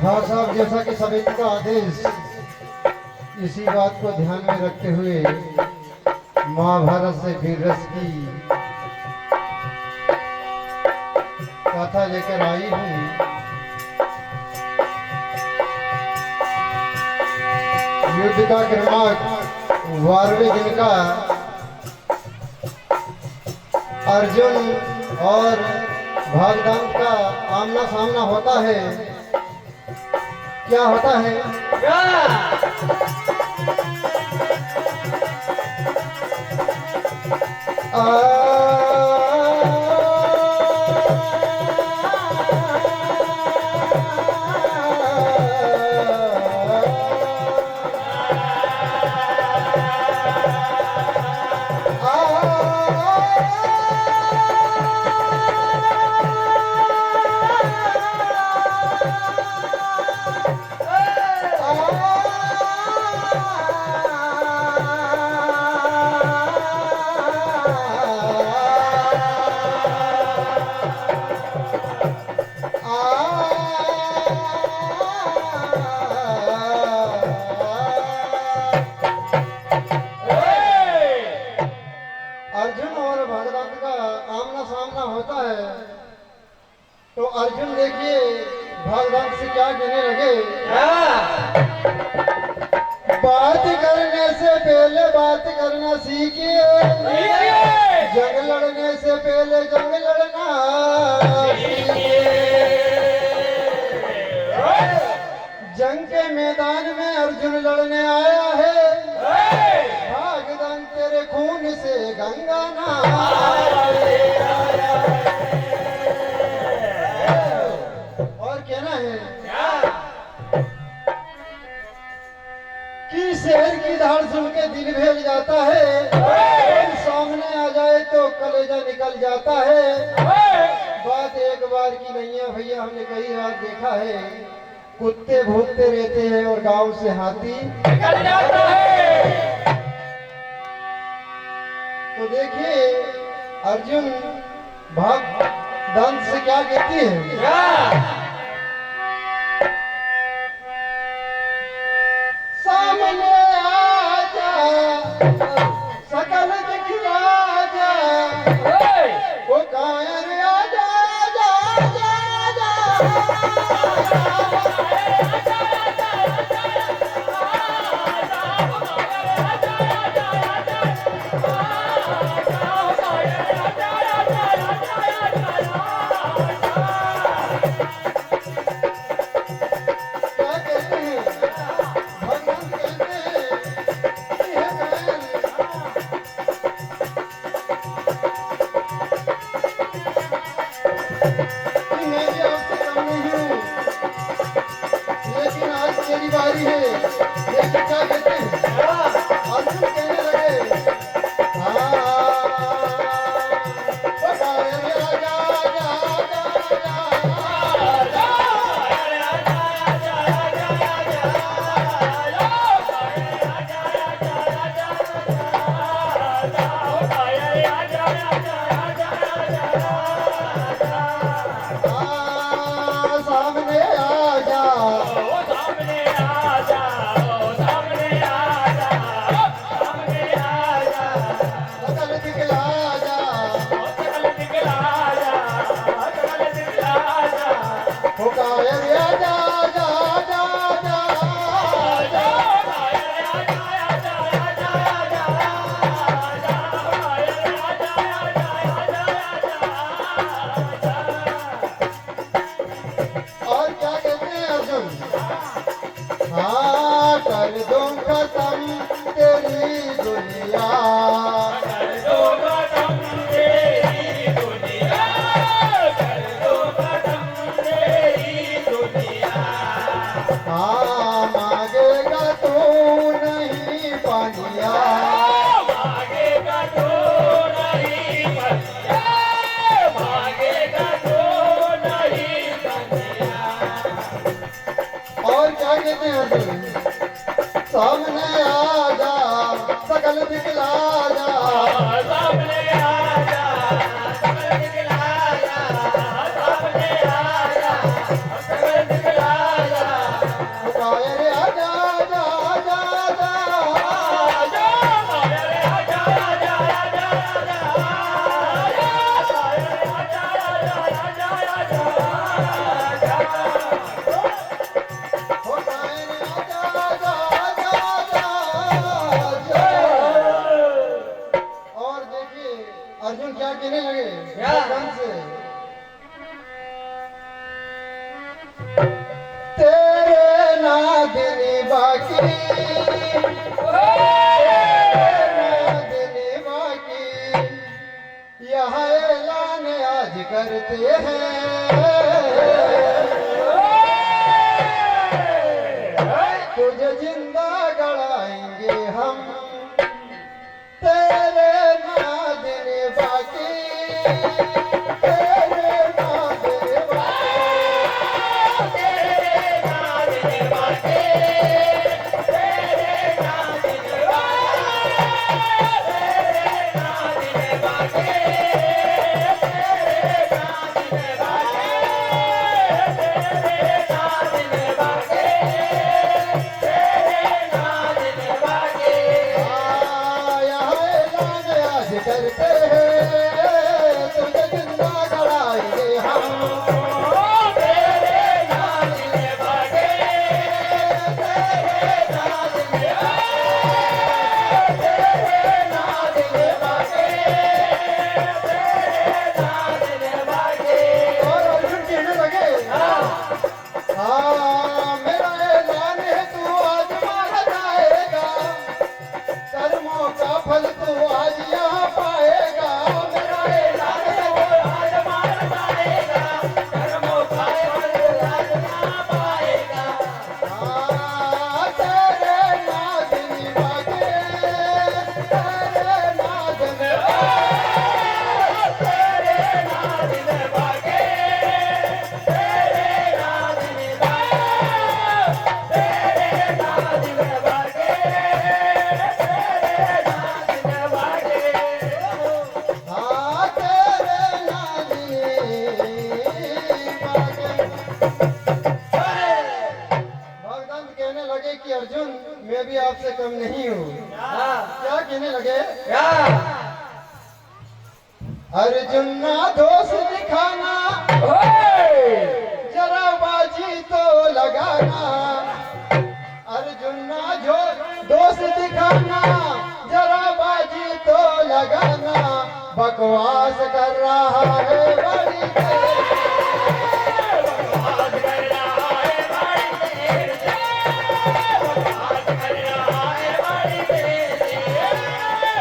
हाँ साहब, जैसा कि समिति का आदेश, इसी बात को ध्यान में रखते हुए महाभारत से वीर रस की कथा लेकर आई हूँ। युद्ध का क्रमांक 12वें दिन का अर्जुन और भागदंड का आमना सामना होता है। क्या होता है? अर्जुन और भगदत्त का आमना सामना होता है तो अर्जुन देखिए भगदत्त से क्या कहने लगे। बात करने से पहले बात करना सीखिए, जंग लड़ने से पहले जंग लड़ना सीखिए। जंग के मैदान में अर्जुन लड़ने आया है, भागदत्त तेरे खून से गंगा और कहना है कि शेर की धाड़ सुन के दिल भेल जाता है, और सामने आ जाए तो कलेजा निकल जाता है। बात एक बार की नहीं है भैया, हमने कई बार देखा है कुत्ते भूखते रहते हैं और गांव से हाथी निकल जाता है। तो देखिए अर्जुन भागदत्त से क्या कहती है। सामने आ जा, सकल दिखला जा, वो कायर आ जा, सकल दिखला जा, सामने आजा, सकल दिखला जा, सामने आजा, सकल दिखला जा। गाय रे आजा आजा आजा आजा, आजा माया रे आजा आजा आजा आजा, आजा आजा आजा आजा। हो गाय रे आजा आजा आजा आजा आजा। और देखिए अर्जुन क्या कहने लगे क्या? भगवान से, तेरे नागिनी बाकी, नागिनी बाकी, यहाँ ऐलान आज करते हैं, तुझे जिंदा गड़ाएंगे हम, तेरे नागिनी बाकी, तेरे नागिनी बाकी। करते हैं तुझे जिंदा गड़ाएंगे हम, तेरे नागिनी बाकी, तेरे नागिनी बाकी, तेरे नागिनी बाकी, तेरे नागिनी बाकी। और अर्जुन कहने लगे, हाँ मेरा ऐलान है तू आज मारा जाएगा, कर्मों का फल तू आज यहाँ पाएगा, मेरा ऐलान है तू आज मारा जाएगा, कर्मों का फल तू आज यहाँ पाएगा। हाँ तेरे नागिनी बाकी, तेरे नागिनी बाकी, तेरे नागिनी बाकी, तेरे नागिनी बाकी, तेरे नागिनी बाकी, तेरे नागिनी बाकी। हाँ तेरे नागिनी बाकी। भगदत्त कहने लगे कि अर्जुन मैं भी आपसे कम नहीं हूँ। क्या कहने लगे, अर्जुन ना दोष दिखाना, जरा बाजी तो लगाना, अर्जुन ना जो दोष दिखाना, जरा बाजी तो लगाना, बकवास कर रहा है बड़ी देर से, बकवास कर रहा है बड़ी देर से, बकवास कर रहा है बड़ी देर से,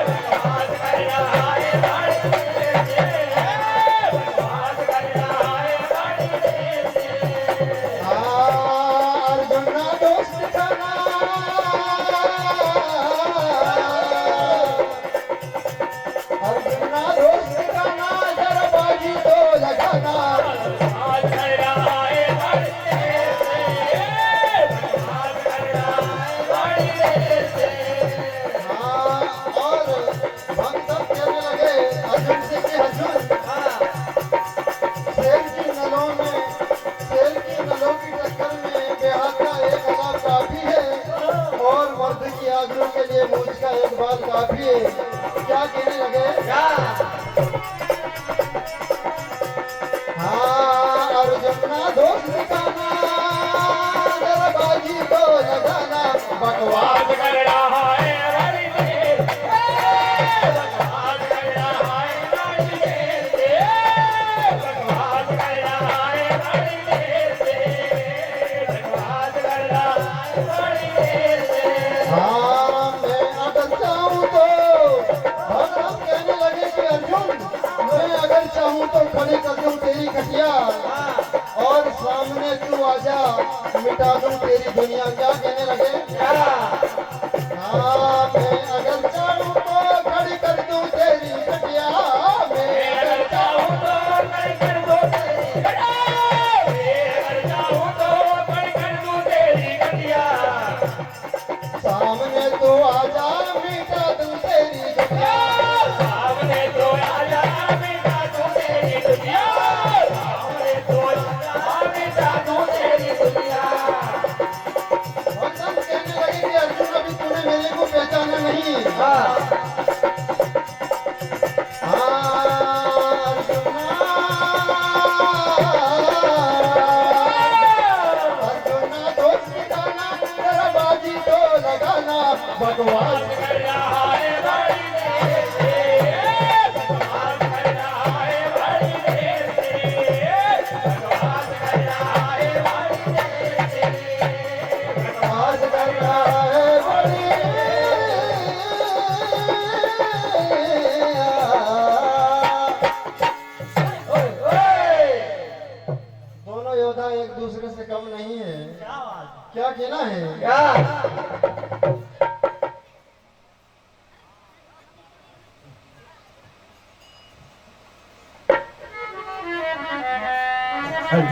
बकवास कर रहा है बड़ी देर से, बकवास कर रहा है बड़ी देर से। हाँ, अर्जुन ना दोष दिखाना, अर्जुन ना दोष दिखाना, जरा बाजी तो लगाना, बकवास कर रहा है बड़ी देर से, बकवास कर रहा है बड़ी देर से। हाँ। और भगदत्त कहने लगे अर्जुन से कि अर्जुन शेर की नलों की टक्कर में बेहाथ का एक अलाव काफी है, और मर्द की आबरू के लिए मूंछ का एक बाल काफी है। क्या कहने लगे, हाँ अर्जुन ना दोष दिखाना, जरा बाजी तो लगाना, बकवास बकवास कर रहा है बड़ी देर से, बकवास कर रहा है बड़ी देर से, बकवास कर रहा है बड़ी देर से, बकवास कर रहा है बड़ी देर से। हाँ मैं अगर चाहूँ तो, भगवान कहने लगे कि अर्जुन मैं अगर चाहूँ तो खड़ी कर दूँ तेरी खटिया, और सामने तू आजा मिटा दूँ तेरी दुनिया। क्या कहने लगे, हाँ मैं अगर चाहूँ तो खड़ी कर दूँ तेरी खटिया, मैं अगर चाहूँ तो कर दो तेरी अगर चाहूँ तो कर दूँ तेरी कटिया। सामने तू आजा मिटा दूँ क्या कहना है? क्या हल।